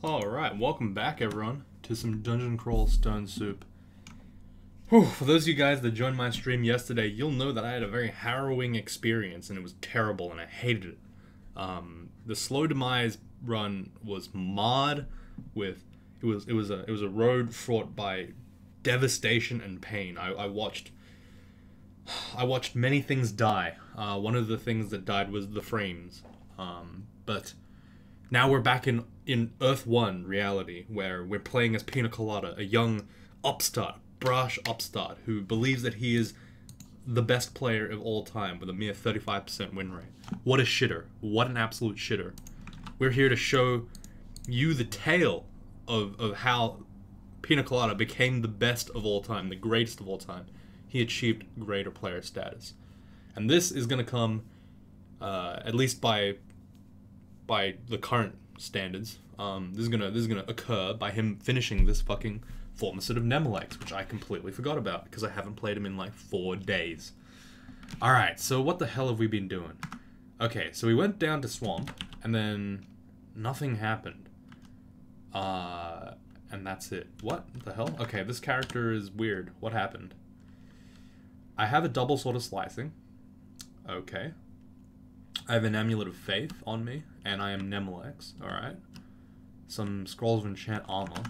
Alright, welcome back everyone to some Dungeon Crawl Stone Soup. Whew, for those of you guys that joined my stream yesterday, you'll know that I had a very harrowing experience and it was terrible and I hated it. The slow demise run was marred with it was a road fraught by devastation and pain. I watched many things die. One of the things that died was the frames. But now we're back in Earth 1 reality, where we're playing as Pina Colada, a young upstart, brash upstart, who believes that he is the best player of all time with a mere 35% win rate. What a shitter. What an absolute shitter. We're here to show you the tale of how Pina Colada became the best of all time, the greatest of all time. He achieved greater player status. And this is going to come, at least by the current standards, this is gonna occur by him finishing this fucking Formicid of Demise, which I completely forgot about because I haven't played him in like 4 days. Alright, so what the hell have we been doing? Okay, so we went down to Swamp, and then nothing happened. And that's it. What the hell? Okay, this character is weird. What happened? I have a double sword of slicing. Okay. I have an amulet of faith on me, and I am Nemelex, alright. Some scrolls of enchant armor.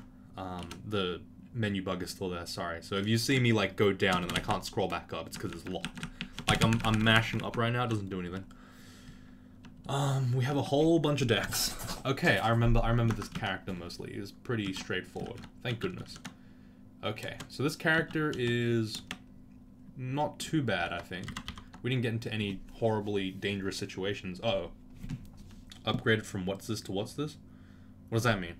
The menu bug is still there, sorry. So if you see me like go down and then I can't scroll back up, it's because it's locked. Like I'm mashing up right now, it doesn't do anything. We have a whole bunch of decks. Okay, I remember this character mostly. It's pretty straightforward. Thank goodness. Okay, so this character is not too bad, I think. We didn't get into any horribly dangerous situations. Uh-oh. Upgraded from what's this to what's this? What does that mean?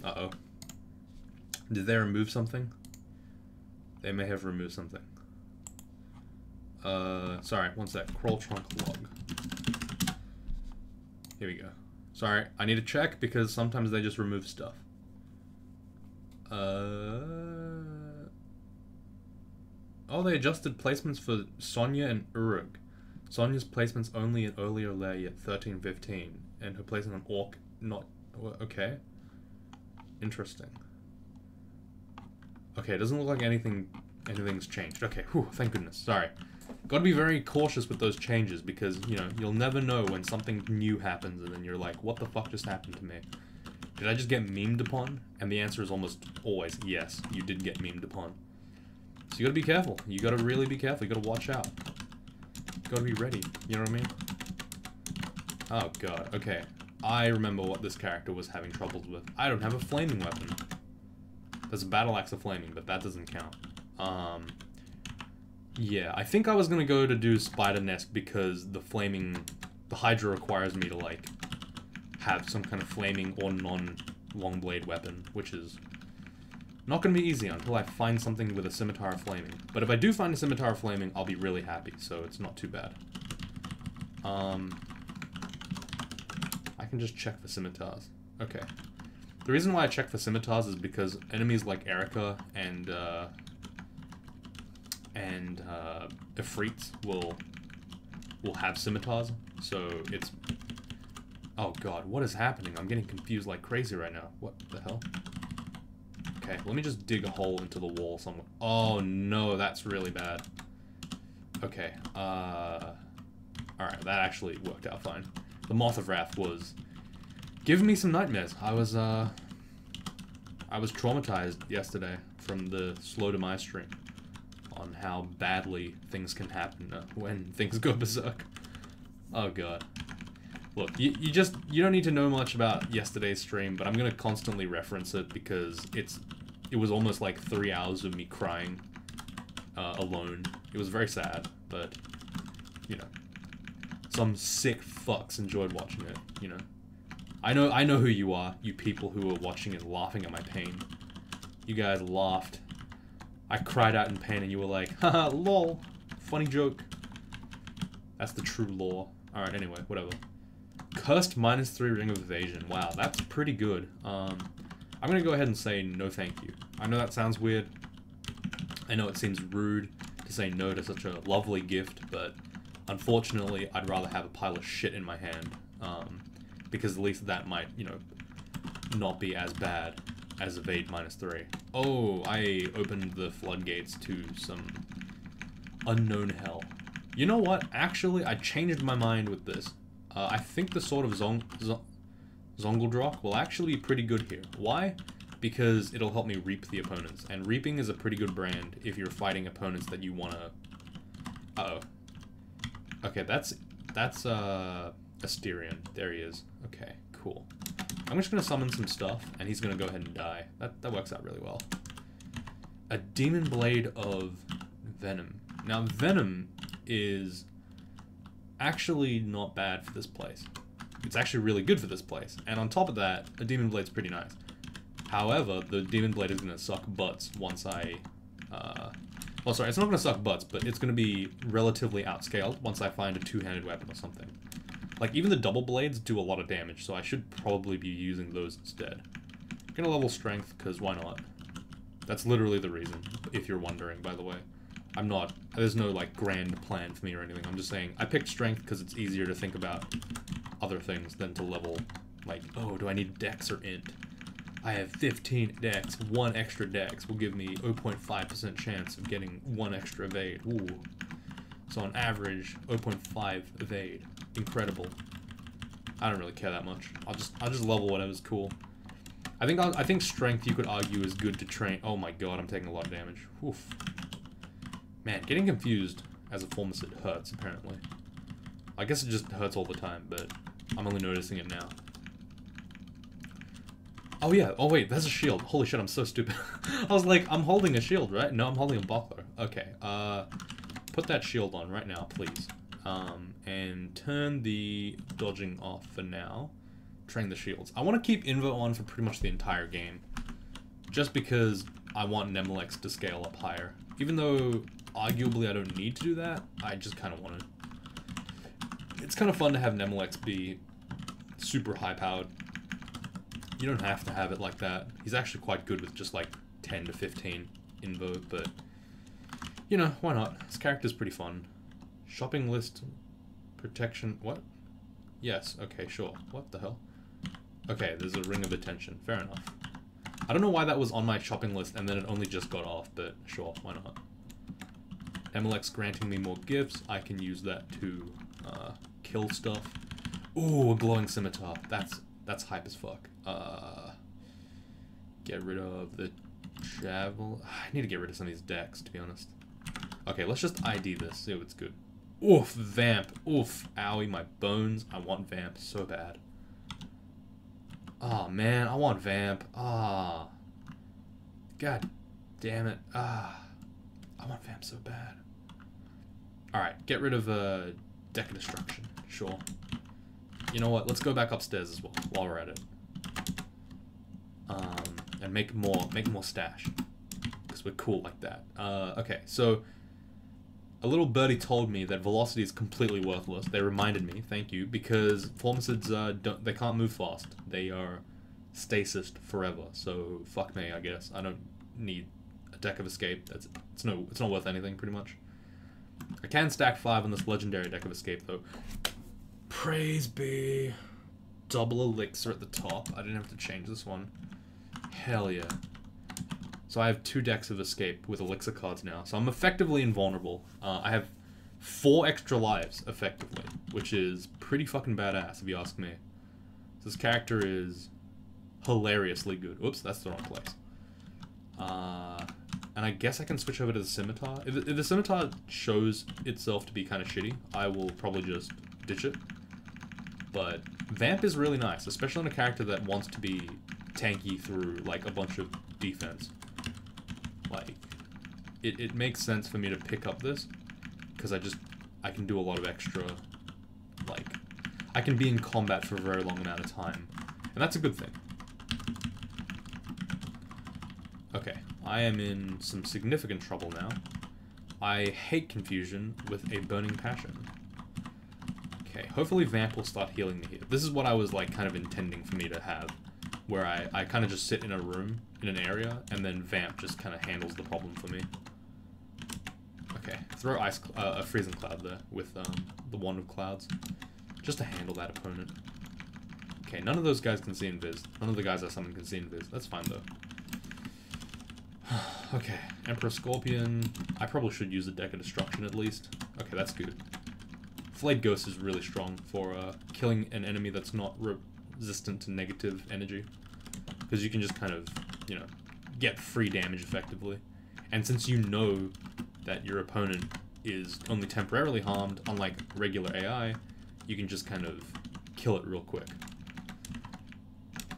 Uh-oh. Did they remove something? They may have removed something. Sorry, one sec. Crawl trunk log. Here we go. Sorry, I need to check because sometimes they just remove stuff. Oh, they adjusted placements for Sonya and Uruk. Sonya's placements only in earlier layer, yet 13-15, and her placement on Orc not... Okay. Interesting. Okay, it doesn't look like anything's changed. Okay, whew, thank goodness. Sorry. Gotta be very cautious with those changes because, you know, you'll never know when something new happens and then you're like, what the fuck just happened to me? Did I just get memed upon? And the answer is almost always yes, you did get memed upon. So you gotta be careful. You gotta really be careful. You gotta watch out. You gotta be ready. You know what I mean? Oh god. Okay. I remember what this character was having troubles with. I don't have a flaming weapon. There's a battle axe of flaming, but that doesn't count. Yeah, I think I was gonna go to do Spider Nest because the Hydra requires me to like have some kind of flaming or non-long blade weapon, which is not going to be easy until I find something with a Scimitar of Flaming. But if I do find a Scimitar of Flaming, I'll be really happy, so it's not too bad. I can just check for Scimitars. Okay. The reason why I check for Scimitars is because enemies like Erica and Ifrits will have Scimitars, so it's... Oh god, what is happening? I'm getting confused like crazy right now. What the hell? Okay, let me just dig a hole into the wall somewhere. Oh no, that's really bad. Okay, alright, that actually worked out fine. The Moth of Wrath was giving me some nightmares. I was traumatized yesterday from the Slow Demise stream on how badly things can happen when things go berserk. Oh god. Look, you don't need to know much about yesterday's stream, but I'm gonna constantly reference it because it was almost like 3 hours of me crying alone. It was very sad, but you know, some sick fucks enjoyed watching it. You know, I know who you are, you people who are watching it laughing at my pain. You guys laughed. I cried out in pain, and you were like, haha, lol, funny joke. That's the true lore. All right, anyway, whatever. Cursed -3 Ring of Evasion. Wow, that's pretty good. I'm gonna go ahead and say no thank you. I know that sounds weird. I know it seems rude to say no to such a lovely gift, but unfortunately, I'd rather have a pile of shit in my hand. because at least that might, you know, not be as bad as evade -3. Oh, I opened the floodgates to some unknown hell. You know what? Actually, I changed my mind with this. I think the Sword of Zongeldrock will actually be pretty good here. Why? Because it'll help me reap the opponents. And reaping is a pretty good brand if you're fighting opponents that you want to... Uh-oh. Okay, that's Asterion. There he is. Okay, cool. I'm just going to summon some stuff, and he's going to go ahead and die. That works out really well. A Demon Blade of Venom. Now, Venom is actually not bad for this place. It's actually really good for this place. And on top of that, a Demon Blade's pretty nice. However, the Demon Blade is going to suck butts once I... well, sorry, it's not going to suck butts, but it's going to be relatively outscaled once I find a two-handed weapon or something. Like, even the double blades do a lot of damage, so I should probably be using those instead. I'm going to level strength, because why not? That's literally the reason, if you're wondering, by the way. I'm not... There's no, like, grand plan for me or anything. I'm just saying, I picked strength because it's easier to think about other things than to level, like, oh, do I need dex or int? I have 15 dex. 1 extra dex will give me 0.5% chance of getting 1 extra evade. Ooh. So on average, 0.5 evade. Incredible. I don't really care that much. I'll just level whatever's cool. I think strength, you could argue, is good to train. Oh my god, I'm taking a lot of damage. Oof. Man, getting confused as a Formicid hurts, apparently. I guess it just hurts all the time, but I'm only noticing it now. Oh yeah, oh wait, there's a shield. Holy shit, I'm so stupid. I was like, I'm holding a shield, right? No, I'm holding a buckler. Okay, put that shield on right now, please. And turn the dodging off for now. Train the shields. I want to keep Invo on for pretty much the entire game. Just because I want Nemelex to scale up higher. Even though, arguably, I don't need to do that, I just kind of want to. It's kind of fun to have Nemelex be super high-powered. You don't have to have it like that. He's actually quite good with just like 10 to 15 Invo, but you know, why not? His character's pretty fun. Shopping list, protection, what? Yes, okay, sure. What the hell? Okay, there's a ring of attention. Fair enough. I don't know why that was on my shopping list and then it only just got off, but sure, why not? Nemelex granting me more gifts. I can use that to kill stuff. Ooh, a glowing scimitar. That's hype as fuck. Get rid of the javel. I need to get rid of some of these decks, to be honest. Okay, let's just ID this, see if it's good. Oof, Vamp. Oof, owie, my bones. I want Vamp so bad. Oh man, I want Vamp. Ah. God damn it. Ah. I want Vamp so bad. Alright, get rid of Deck of Destruction. Sure. You know what? Let's go back upstairs as well while we're at it. And make more stash. Because we're cool like that. Okay, so a little birdie told me that velocity is completely worthless. They reminded me, thank you, because Formicids they can't move fast. They are stasis forever. So fuck me, I guess. I don't need a deck of escape. It's not worth anything pretty much. I can stack 5 on this legendary deck of escape though. Praise be. Double elixir at the top. I didn't have to change this one. Hell yeah. So I have 2 decks of escape with elixir cards now. So I'm effectively invulnerable. I have 4 extra lives, effectively. Which is pretty fucking badass, if you ask me. This character is hilariously good. Oops, that's the wrong place. And I guess I can switch over to the scimitar. If the scimitar shows itself to be kind of shitty, I will probably just ditch it. But Vamp is really nice, especially on a character that wants to be tanky through like a bunch of defense. Like, it makes sense for me to pick up this, because I can do a lot of extra, like, I can be in combat for a very long amount of time, and that's a good thing. Okay, I am in some significant trouble now. I hate confusion with a burning passion. Okay, hopefully Vamp will start healing me here. This is what I was like kind of intending for me to have, where I kind of just sit in a room, in an area, and then Vamp just kind of handles the problem for me. Okay, throw a freezing cloud there with the Wand of Clouds, just to handle that opponent. Okay, none of those guys can see invis. None of the guys I summoned can see invis. That's fine, though. Okay, Emperor Scorpion. I probably should use a deck of destruction at least. Okay, that's good. Flayed Ghost is really strong for killing an enemy that's not resistant to negative energy. Because you can just kind of, you know, get free damage effectively. And since you know that your opponent is only temporarily harmed, unlike regular AI, you can just kind of kill it real quick.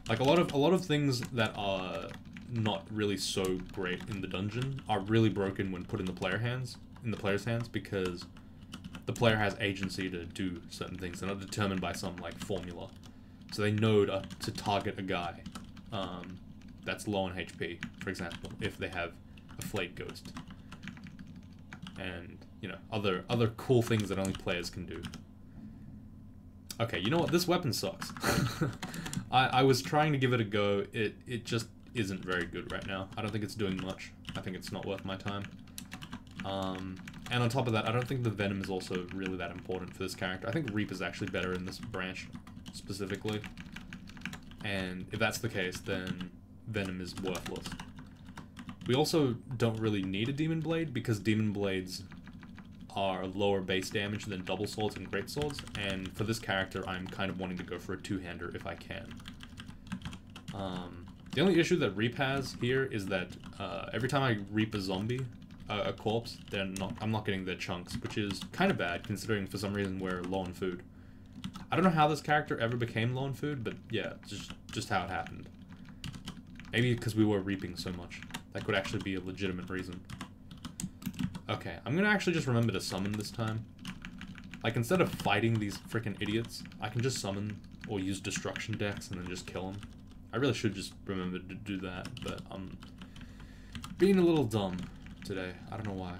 Like a lot of things that are not really so great in the dungeon are really broken when put in the player's hands, because the player has agency to do certain things. They're not determined by some like formula. So they know to target a guy that's low on HP, for example, if they have a Flayed Ghost. And, you know, other cool things that only players can do. Okay, you know what? This weapon sucks. I was trying to give it a go. It just isn't very good right now. I don't think it's doing much. I think it's not worth my time. And on top of that, I don't think the Venom is also really that important for this character. I think Reap is actually better in this branch, specifically. And if that's the case, then Venom is worthless. We also don't really need a Demon Blade, because Demon Blades are lower base damage than Double Swords and Great Swords, and for this character, I'm kind of wanting to go for a two-hander if I can. The only issue that Reap has here is that every time I Reap a zombie, a corpse, I'm not getting their chunks, which is kind of bad, considering for some reason we're low on food. I don't know how this character ever became low on food, but yeah, just how it happened. Maybe because we were reaping so much. That could actually be a legitimate reason. Okay, I'm gonna actually just remember to summon this time. Like, instead of fighting these freaking idiots, I can just summon or use destruction decks and then just kill them. I really should just remember to do that, but I'm being a little dumb today. I don't know why.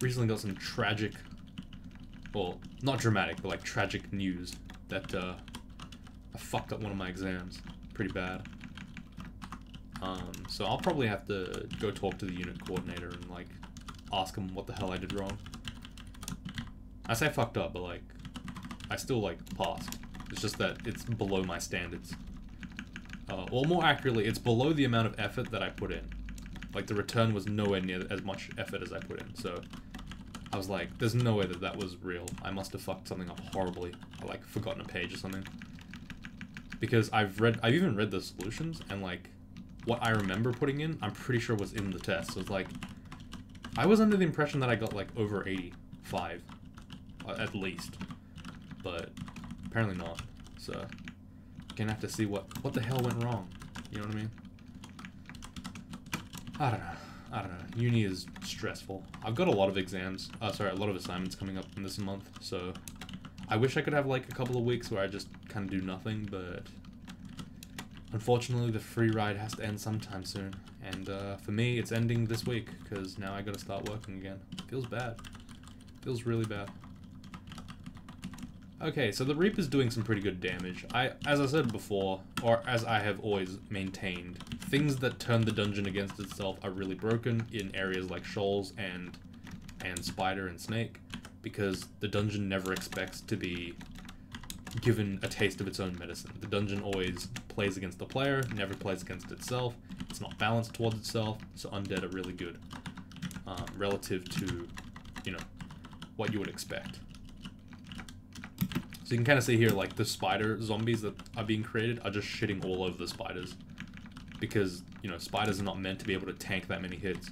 Recently got some tragic, well, not dramatic, but like tragic news that I fucked up one of my exams pretty bad. So I'll probably have to go talk to the unit coordinator and like ask him what the hell I did wrong. I say fucked up, but like I still like passed. It's just that it's below my standards. Or more accurately, it's below the amount of effort that I put in. Like, the return was nowhere near as much effort as I put in, so I was like, there's no way that that was real. I must have fucked something up horribly. I, like, forgotten a page or something. Because I've even read the solutions, and, like, what I remember putting in, I'm pretty sure was in the test. So it's like, I was under the impression that I got, like, over 85, at least. But apparently not, so gonna have to see what the hell went wrong. You know what I mean? I don't know. Uni is stressful. I've got a lot of exams, a lot of assignments coming up in this month, so I wish I could have like a couple of weeks where I just kind of do nothing, but unfortunately the free ride has to end sometime soon, and for me it's ending this week, because now I gotta start working again. Feels bad. Feels really bad. Okay, so the Reap is doing some pretty good damage. As I said before, or as I have always maintained, things that turn the dungeon against itself are really broken in areas like Shoals and Spider and Snake, because the dungeon never expects to be given a taste of its own medicine. The dungeon always plays against the player, never plays against itself. It's not balanced towards itself, so undead are really good, relative to, you know, what you would expect. So you can kind of see here, like, the spider zombies that are being created are just shitting all over the spiders. Because, you know, spiders are not meant to be able to tank that many hits.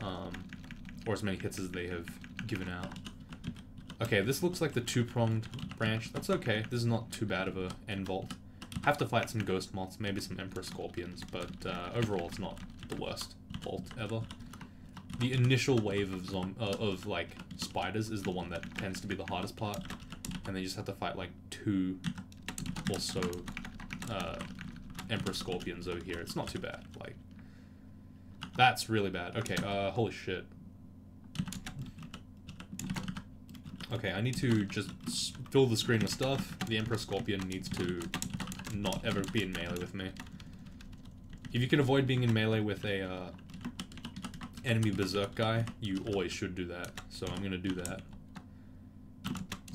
Or as many hits as they have given out. Okay, this looks like the two-pronged branch. That's okay. This is not too bad of a end vault. Have to fight some ghost moths, maybe some emperor scorpions, but overall it's not the worst vault ever. The initial wave of like, spiders is the one that tends to be the hardest part. And they just have to fight like 2 or so Emperor Scorpions over here. It's not too bad. Like, that's really bad. Okay, holy shit. Okay, I need to just fill the screen with stuff. The Emperor Scorpion needs to not ever be in melee with me. If you can avoid being in melee with a enemy berserk guy, you always should do that. So I'm gonna do that.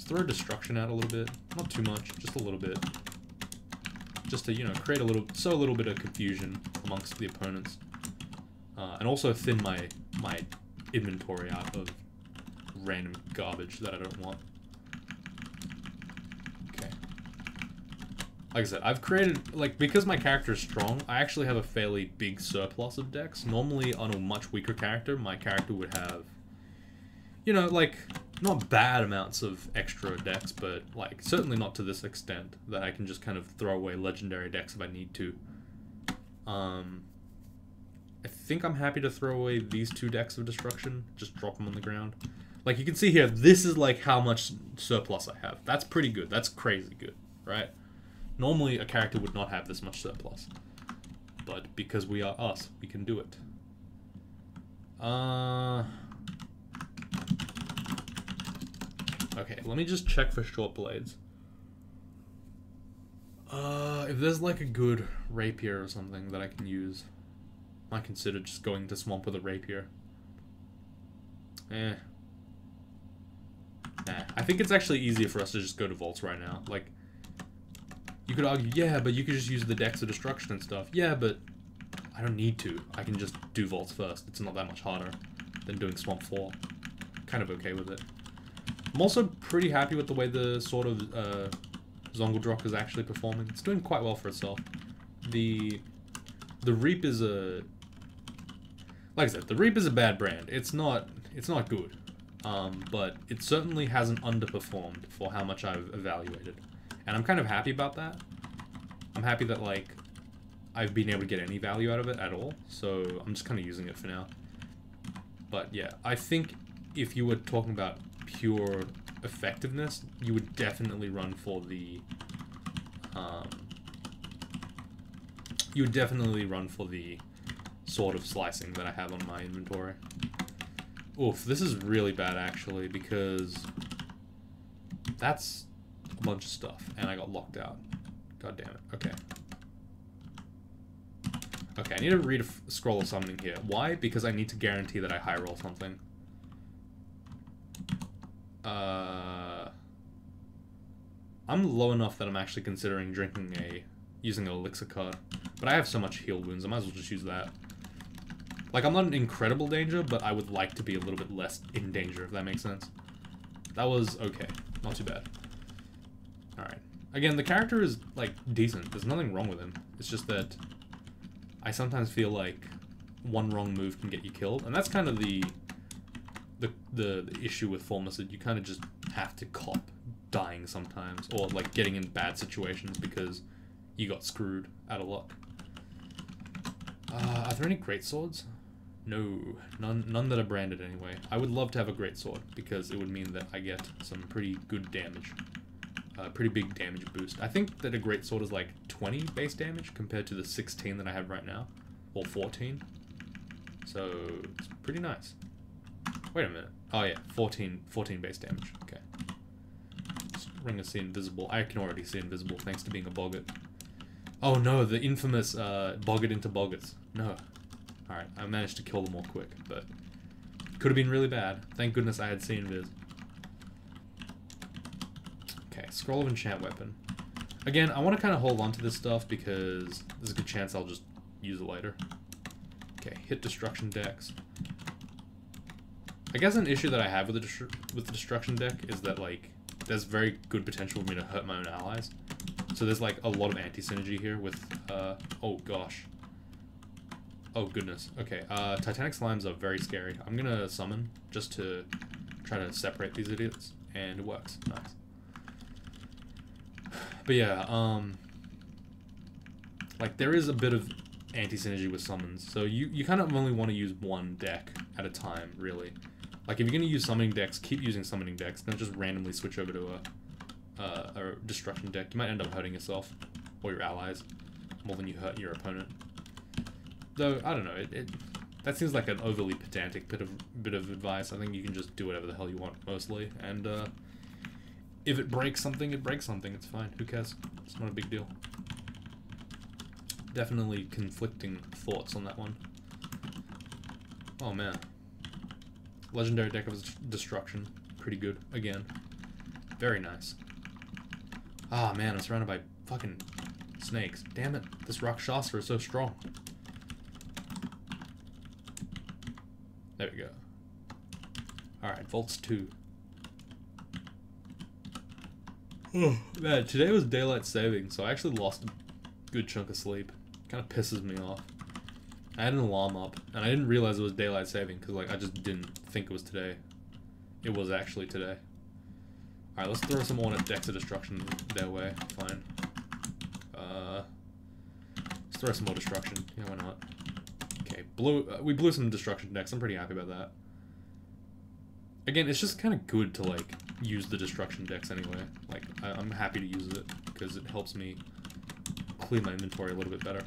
throw destruction out a little bit. Not too much, just a little bit. Just to, you know, create a little bit of confusion amongst the opponents. And also thin my inventory out of random garbage that I don't want. Okay. Like I said, I've created, like, because my character is strong, I actually have a fairly big surplus of decks. Normally, on a much weaker character, my character would have, you know, like, not bad amounts of extra decks, but, like, certainly not to this extent that I can just kind of throw away legendary decks if I need to. I think I'm happy to throw away these 2 decks of destruction, just drop them on the ground. Like, you can see here, this is, like, how much surplus I have. That's pretty good. That's crazy good, right? Normally, a character would not have this much surplus. But because we are us, we can do it. Okay, let me just check for short blades. If there's, like, a good rapier or something that I can use, I consider just going to swamp with a rapier. Nah, I think it's actually easier for us to just go to vaults right now. Like, you could argue, yeah, but you could just use the decks of destruction and stuff. Yeah, but I don't need to. I can just do vaults first. It's not that much harder than doing swamp 4. Kind of okay with it. I'm also pretty happy with the way the sort of Zongeldrock is actually performing. It's doing quite well for itself. The Reap is a... Like I said, the Reap is a bad brand. It's not good. But it certainly hasn't underperformed for how much I've evaluated. And I'm kind of happy about that. I'm happy that, like, I've been able to get any value out of it at all. So I'm just kind of using it for now. But yeah, I think if you were talking about pure effectiveness, you would definitely run for the... you would definitely run for the sort of slicing that I have on my inventory. Oof, this is really bad actually, because that's a bunch of stuff, and I got locked out. God damn it. Okay. Okay, I need to read a scroll of summoning here. Why? Because I need to guarantee that I high roll something. I'm low enough that I'm actually considering using an elixir card. But I have so much heal wounds, I might as well just use that. Like, I'm not in incredible danger, but I would like to be a little bit less in danger, if that makes sense. That was okay. Not too bad. Alright. Again, the character is, like, decent. There's nothing wrong with him. It's just that I sometimes feel like one wrong move can get you killed. And that's kind of the issue with Formicid. You kind of just have to cop dying sometimes. Or, like, getting in bad situations because you got screwed out of luck. Are there any greatswords? No, none that are branded anyway. I would love to have a greatsword because it would mean that I get some pretty good damage. Pretty big damage boost. I think that a greatsword is like 20 base damage compared to the 16 that I have right now. Or 14. So, it's pretty nice. Wait a minute. Oh yeah, 14 base damage. Okay. Ring of See Invisible. I can already see Invisible thanks to being a boggart. Oh no, the infamous boggart into boggarts. No. Alright, I managed to kill them all quick, but could have been really bad. Thank goodness I had See Invis. Okay, Scroll of Enchant Weapon. Again, I want to kind of hold on to this stuff because there's a good chance I'll just use it later. Okay, hit destruction decks. I guess an issue that I have with the destruction deck is that, like, there's very good potential for me to hurt my own allies. So there's, like, a lot of anti-synergy here with, oh gosh. Oh goodness. Okay, Titanic Slimes are very scary. I'm gonna summon just to try to separate these idiots, and it works. Nice. But yeah, like, there is a bit of anti-synergy with summons, so you kind of only want to use one deck at a time, really. Like, if you're gonna use summoning decks, keep using summoning decks, don't just randomly switch over to a destruction deck. You might end up hurting yourself, or your allies, more than you hurt your opponent. Though, I don't know, that seems like an overly pedantic bit of advice. I think you can just do whatever the hell you want, mostly, and if it breaks something, it breaks something, it's fine, who cares? It's not a big deal. Definitely conflicting thoughts on that one. Oh man. Legendary Deck of Destruction, pretty good, again. Very nice. Ah, man, I'm surrounded by fucking snakes. Damn it. This Rakshasa is so strong. There we go. Alright, Volts 2. Oh, man, today was daylight saving, so I actually lost a good chunk of sleep. Kind of pisses me off. I had an alarm up, and I didn't realize it was daylight saving, because like, I just didn't think it was today. It was actually today. Alright, let's throw some more decks of destruction their way. Fine. Let's throw some more destruction. Yeah, why not? Okay, we blew some destruction decks. I'm pretty happy about that. Again, it's just kind of good to, like, use the destruction decks anyway. Like, I'm happy to use it, because it helps me clear my inventory a little bit better.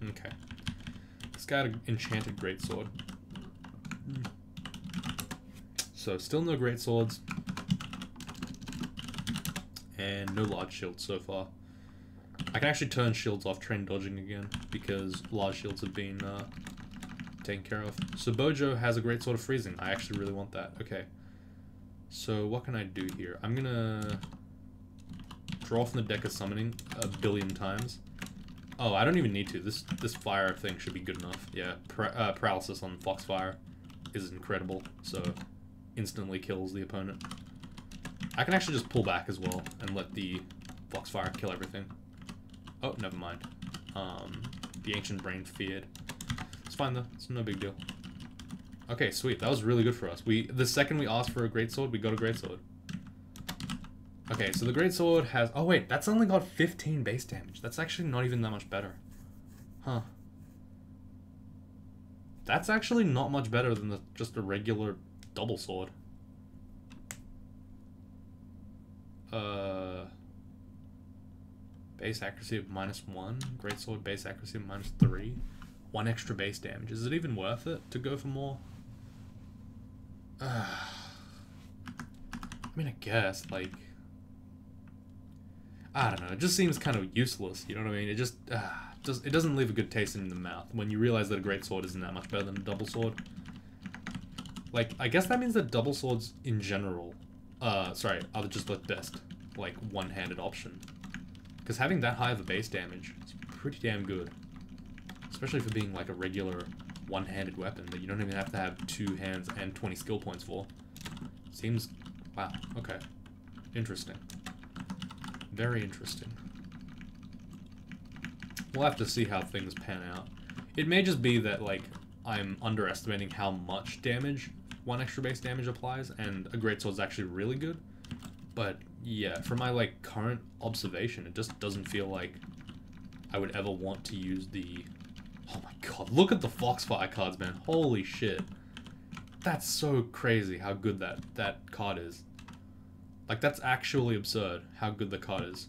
Okay. This guy had an enchanted greatsword. So, still no greatswords. And no large shields so far. I can actually turn shields off train dodging again, because large shields have been taken care of. So Bojo has a greatsword of freezing. I actually really want that. Okay. So what can I do here? I'm gonna draw from the deck of summoning a billion times. Oh, I don't even need to. This fire thing should be good enough. Yeah, paralysis on Foxfire is incredible. So instantly kills the opponent. I can actually just pull back as well and let the Foxfire kill everything. Oh, never mind. The Ancient Brain feared. It's fine though. It's no big deal. Okay, sweet. That was really good for us. The second we asked for a greatsword, we got a greatsword. Okay, so the greatsword has... Oh wait, that's only got 15 base damage. That's actually not even that much better. Huh. That's actually not much better than just a regular double sword. Base accuracy of -1. Greatsword base accuracy of -3. 1 extra base damage. Is it even worth it to go for more? I mean, I guess, like... I don't know, it just seems kind of useless, you know what I mean? It just... it doesn't leave a good taste in the mouth when you realize that a greatsword isn't that much better than a double sword. Like, I guess that means that double swords in general... sorry, are just the best, like, one-handed option. Because having that high of a base damage is pretty damn good. Especially for being like a regular one-handed weapon that you don't even have to have 2 hands and 20 skill points for. Seems... wow, okay. Interesting. Very interesting. We'll have to see how things pan out. It may just be that, like, I'm underestimating how much damage 1 extra base damage applies, and a greatsword's actually really good. But, yeah, for my, like, current observation, it just doesn't feel like I would ever want to use the... Oh my god, look at the Foxfire cards, man. Holy shit. That's so crazy how good that card is. Like, that's actually absurd how good the card is.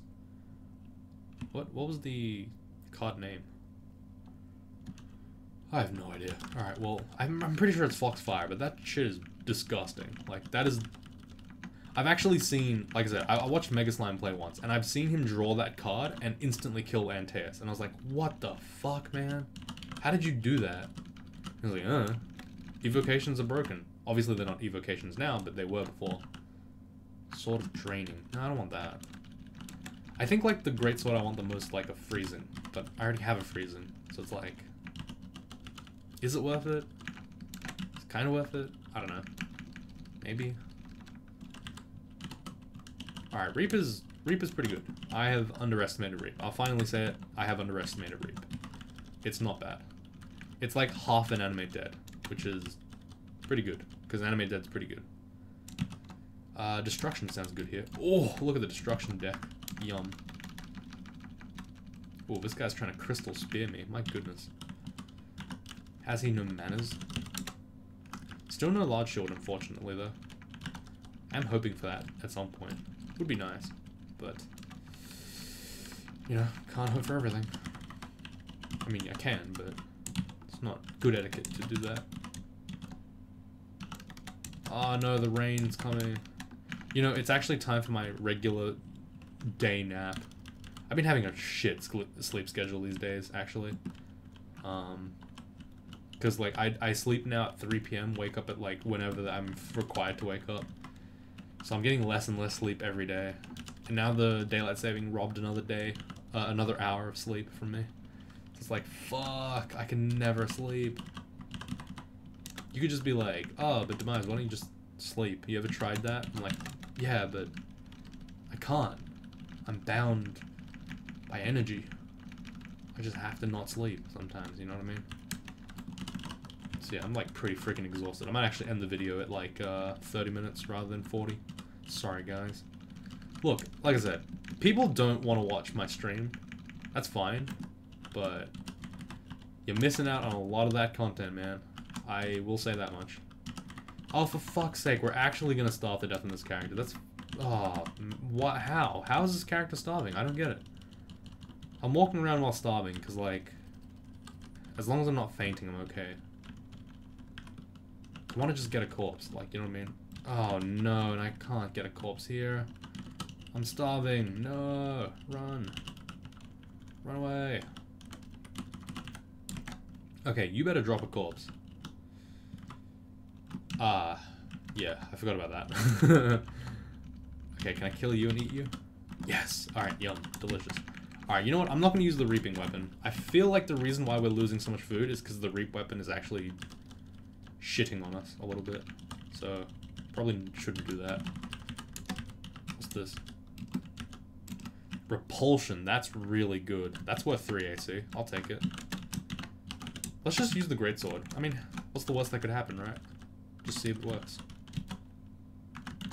What was the card name? I have no idea. Alright, well, I'm pretty sure it's Foxfire, but that shit is disgusting. Like, that is... I've actually seen, like I said, I watched Mega Slime play once, and I've seen him draw that card and instantly kill Antaeus. And I was like, what the fuck, man? How did you do that? He was like, evocations are broken. Obviously, they're not evocations now, but they were before. Sword of Draining. No, I don't want that. I think, like, the greatsword I want the most, like, a freezing. But I already have a freezing, so it's like... Is it worth it? It's kind of worth it. I don't know. Maybe. Alright, Reap is pretty good. I have underestimated Reap. I'll finally say it. I have underestimated Reap. It's not bad. It's like half an Animate Dead, which is pretty good, because Animate Dead's pretty good. Destruction sounds good here. Oh, look at the Destruction deck. Yum. Oh, this guy's trying to Crystal Spear me. My goodness. Has he no manners? Still no large shield, unfortunately, though. I'm hoping for that at some point. Would be nice, but... You know, can't hope for everything. I mean, I can, but it's not good etiquette to do that. Oh no, the rain's coming. You know, it's actually time for my regular day nap. I've been having a shit sleep schedule these days, actually. Because, like, I sleep now at 3 p.m., wake up at, like, whenever I'm required to wake up. So I'm getting less and less sleep every day. And now the daylight saving robbed another day, another hour of sleep from me. It's like, fuck, I can never sleep. You could just be like, oh, but Demise, why don't you just sleep? You ever tried that? I'm like, yeah, but I can't. I'm bound by energy. I just have to not sleep sometimes, you know what I mean? So yeah, I'm like pretty freaking exhausted. I might actually end the video at like 30 minutes rather than 40. Sorry guys. Look, like I said, people don't want to watch my stream. That's fine, but you're missing out on a lot of that content, man. I will say that much. Oh, for fuck's sake, we're actually gonna starve to death in this character. That's... oh, what? How? How is this character starving? I don't get it. I'm walking around while starving, because, like, as long as I'm not fainting, I'm okay. I want to just get a corpse, like, you know what I mean? Oh, no, and I can't get a corpse here. I'm starving. No. Run. Run away. Okay, you better drop a corpse. Yeah, I forgot about that. Okay, can I kill you and eat you? Yes. Alright, yum. Delicious. Alright, you know what? I'm not going to use the reaping weapon. I feel like the reason why we're losing so much food is because the reap weapon is actually shitting on us a little bit. So, probably shouldn't do that. What's this? Repulsion. That's really good. That's worth 3 AC. I'll take it. Let's just use the greatsword. I mean, what's the worst that could happen, right? Just see if it works.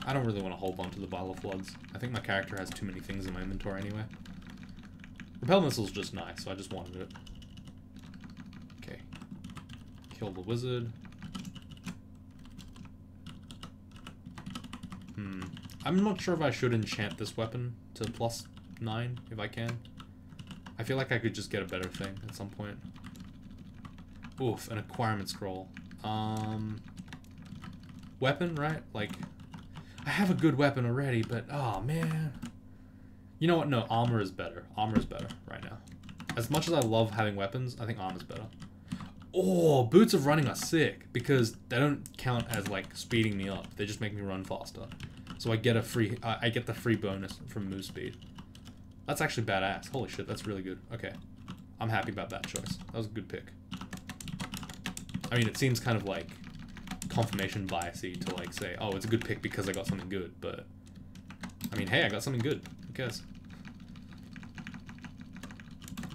I don't really want to hold on to the Vial of Floods. I think my character has too many things in my inventory anyway. Repel Missile's just nice, so I just wanted it. Okay. Kill the wizard. I'm not sure if I should enchant this weapon to +9, if I can. I feel like I could just get a better thing at some point. Oof, an acquirement scroll. Weapon, right? Like, I have a good weapon already, but, oh, man. You know what? No, armor is better. Armor is better right now. As much as I love having weapons, I think armor's better. Oh, boots of running are sick, because they don't count as, like, speeding me up. They just make me run faster. So I get a free, I get the free bonus from move speed. That's actually badass. Holy shit, that's really good. Okay. I'm happy about that choice. That was a good pick. I mean, it seems kind of like confirmation biasy to like say, oh, it's a good pick because I got something good, but I mean, hey, I got something good. Who cares?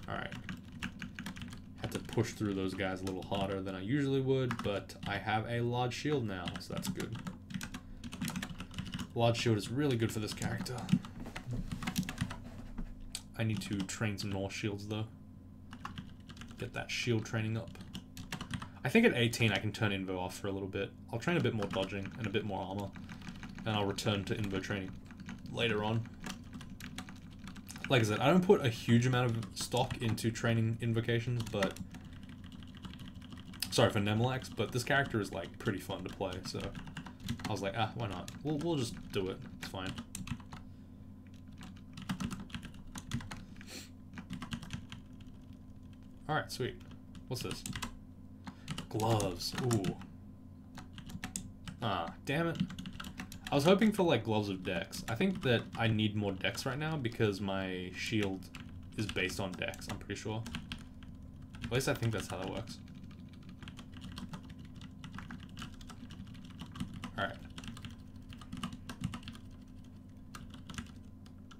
Alright. Had to push through those guys a little harder than I usually would, but I have a large shield now, so that's good. Large shield is really good for this character. I need to train some more shields though. Get that shield training up. I think at 18 I can turn Invo off for a little bit. I'll train a bit more dodging and a bit more armor. And I'll return to Invo training later on. Like I said, I don't put a huge amount of stock into training invocations, but... sorry for Nemelax, but this character is like pretty fun to play, so... I was like, ah, why not? We'll just do it. It's fine. Alright, sweet. What's this? Gloves. Ooh. Ah, damn it. I was hoping for, like, gloves of dex. I think that I need more dex right now because my shield is based on dex, I'm pretty sure. At least I think that's how that works. Alright.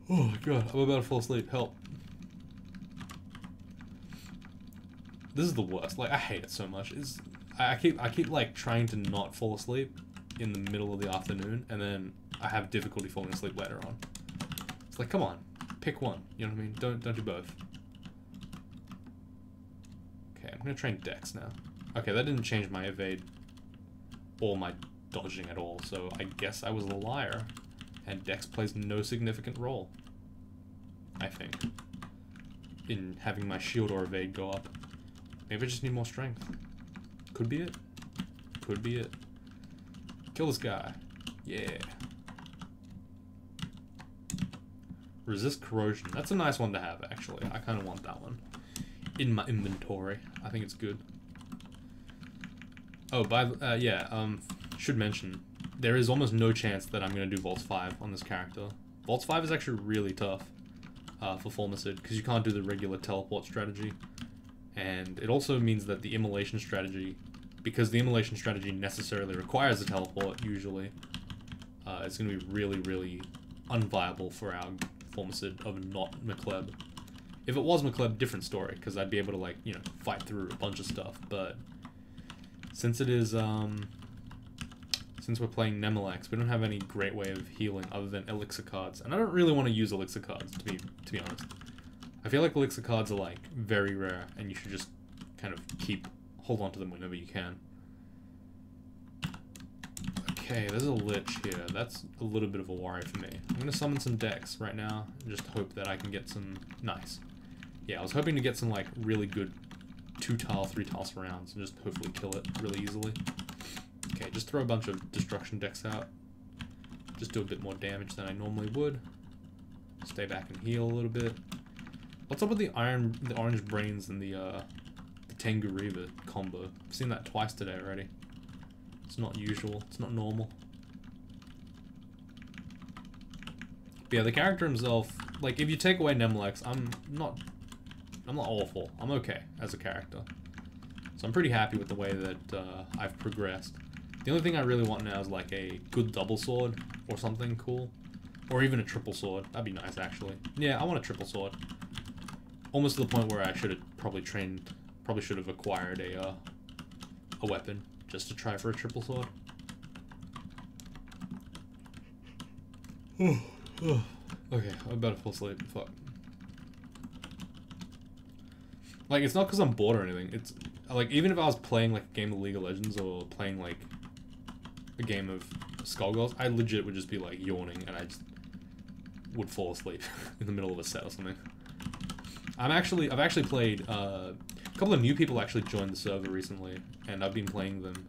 Oh my god, I'm about to fall asleep. Help. This is the worst. Like, I hate it so much. I keep like trying to not fall asleep in the middle of the afternoon, and then I have difficulty falling asleep later on. It's like, come on, pick one. You know what I mean? Don't do both. Okay, I'm gonna train Dex now. Okay, that didn't change my evade or my dodging at all, so I guess I was a liar, and Dex plays no significant role, I think, in having my shield or evade go up. Maybe I just need more strength. Could be it. Could be it. Kill this guy. Yeah. Resist corrosion. That's a nice one to have, actually. I kind of want that one in my inventory. I think it's good. Oh, yeah, should mention, there is almost no chance that I'm going to do Vaults 5 on this character. Vaults 5 is actually really tough for Formicid, because you can't do the regular teleport strategy. And it also means that the immolation strategy, because the immolation strategy necessarily requires a teleport, usually, it's going to be really, really unviable for our Formicid of not McLeb. If it was McLeb, different story, because I'd be able to, like, you know, fight through a bunch of stuff, but since it is, since we're playing Nemelex, we don't have any great way of healing other than elixir cards, and I don't really want to use elixir cards, to be honest. I feel like elixir cards are, like, very rare, and you should just kind of hold on to them whenever you can. Okay, there's a Lich here. That's a little bit of a worry for me. I'm gonna summon some decks right now, and just hope that I can get some... Nice. Yeah, I was hoping to get some, like, really good 2-tile, 3-tile surrounds, and just hopefully kill it really easily. Okay, just throw a bunch of destruction decks out. Just do a bit more damage than I normally would. Stay back and heal a little bit. What's up with the orange brains and the Tengu Reaver combo? I've seen that twice today already. It's not usual. It's not normal. But yeah, the character himself, like, if you take away Nemelex, I'm not awful. I'm okay as a character. So I'm pretty happy with the way that I've progressed. The only thing I really want now is, like, a good double sword or something cool. Or even a triple sword. That'd be nice, actually. Yeah, I want a triple sword. Almost to the point where I should have probably should have acquired a weapon just to try for a triple sword. Okay, I'm about to fall asleep. Fuck. Like, it's not because I'm bored or anything. It's, like, even if I was playing, like, a game of League of Legends or playing, like, a game of Skullgirls, I legit would just be, like, yawning and I just would fall asleep in the middle of a set or something. I've actually played, a couple of new people actually joined the server recently, and I've been playing them.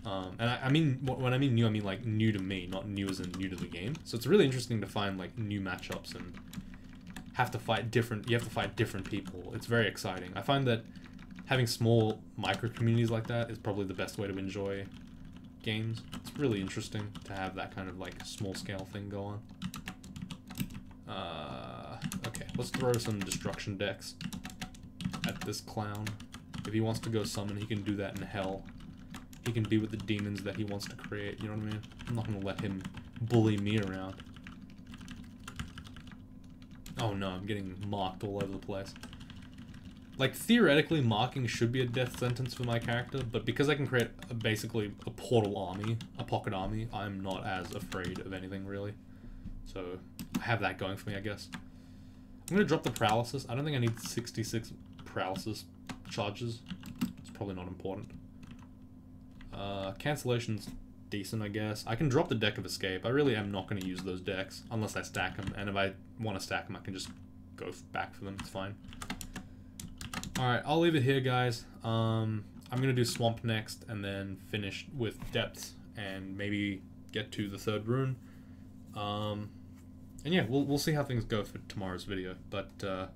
And I mean, when I mean new, I mean, like, new to me, not new as in new to the game. So it's really interesting to find, like, new matchups and you have to fight different people. It's very exciting. I find that having small micro communities like that is probably the best way to enjoy games. It's really interesting to have that kind of, like, small scale thing go on. Okay, let's throw some destruction decks at this clown. If he wants to go summon, he can do that in hell. He can be with the demons that he wants to create, you know what I mean? I'm not gonna let him bully me around. Oh no, I'm getting marked all over the place. Like, theoretically, marking should be a death sentence for my character, but because I can create basically a portal army, a pocket army, I'm not as afraid of anything, really. So, I have that going for me, I guess. I'm gonna drop the paralysis. I don't think I need 66 paralysis charges. It's probably not important. Cancellation's decent, I guess. I can drop the deck of escape. I really am not going to use those decks unless I stack them, and if I want to stack them, I can just go back for them. It's fine. Alright, I'll leave it here, guys. I'm going to do Swamp next, and then finish with Depths, and maybe get to the 3rd rune. And yeah, we'll see how things go for tomorrow's video, but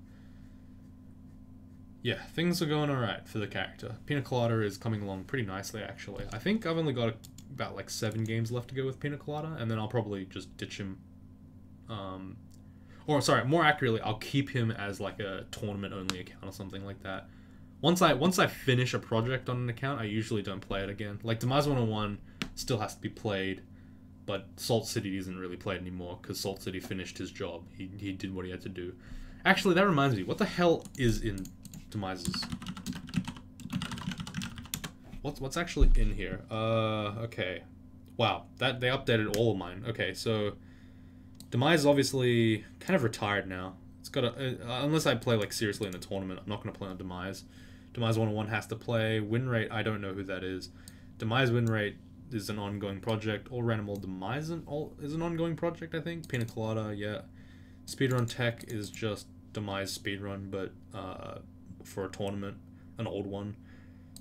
yeah, things are going alright for the character. Pina Colada is coming along pretty nicely, actually. I think I've only got about, like, 7 games left to go with Pina Colada, and then I'll probably just ditch him. Or, sorry, more accurately, I'll keep him as, like, a tournament-only account or something like that. Once I finish a project on an account, I usually don't play it again. Like, Demise 101 still has to be played, but Salt City isn't really played anymore, because Salt City finished his job. He did what he had to do. Actually, that reminds me, what the hell is in Demise's? What's actually in here? Okay. Wow, they updated all of mine. Okay, so Demise is obviously kind of retired now. It's got unless I play, like, seriously in a tournament, I'm not going to play on Demise. Demise 101 has to play. Win rate, I don't know who that is. Demise win rate is an ongoing project. All Random Demise is an ongoing project, I think. Pina Colada, yeah. Speedrun Tech is just Demise speedrun, but for a tournament, an old one.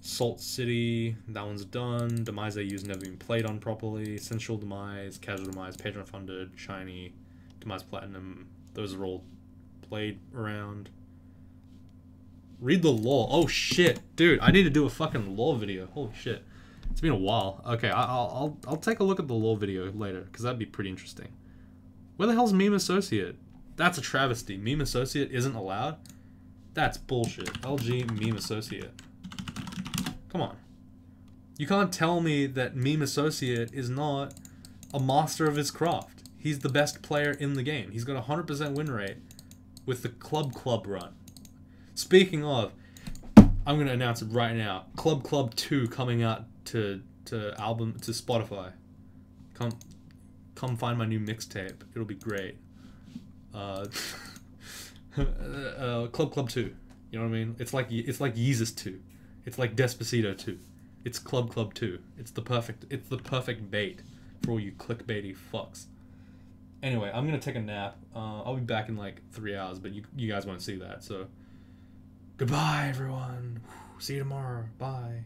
Salt City, that one's done. Demise AU's never been played on properly. Sensual Demise, Casual Demise, Patreon funded, Shiny, Demise Platinum, those are all played around. Read the lore. Oh shit, dude, I need to do a fucking lore video. Holy shit. It's been a while. Okay, I'll take a look at the lore video later, because that'd be pretty interesting. Where the hell's Meme Associate? That's a travesty. Meme Associate isn't allowed? That's bullshit. LG Meme Associate. Come on. You can't tell me that Meme Associate is not a master of his craft. He's the best player in the game. He's got a 100% win rate with the Club run. Speaking of, I'm going to announce it right now. Club 2 coming out to Spotify. Come find my new mixtape. It'll be great. Club 2. You know what I mean? It's like Yeezus 2. It's like Despacito 2. It's Club 2. It's the perfect bait for all you clickbaity fucks. Anyway, I'm gonna take a nap. I'll be back in like 3 hours, but you guys won't see that. So goodbye, everyone. See you tomorrow. Bye.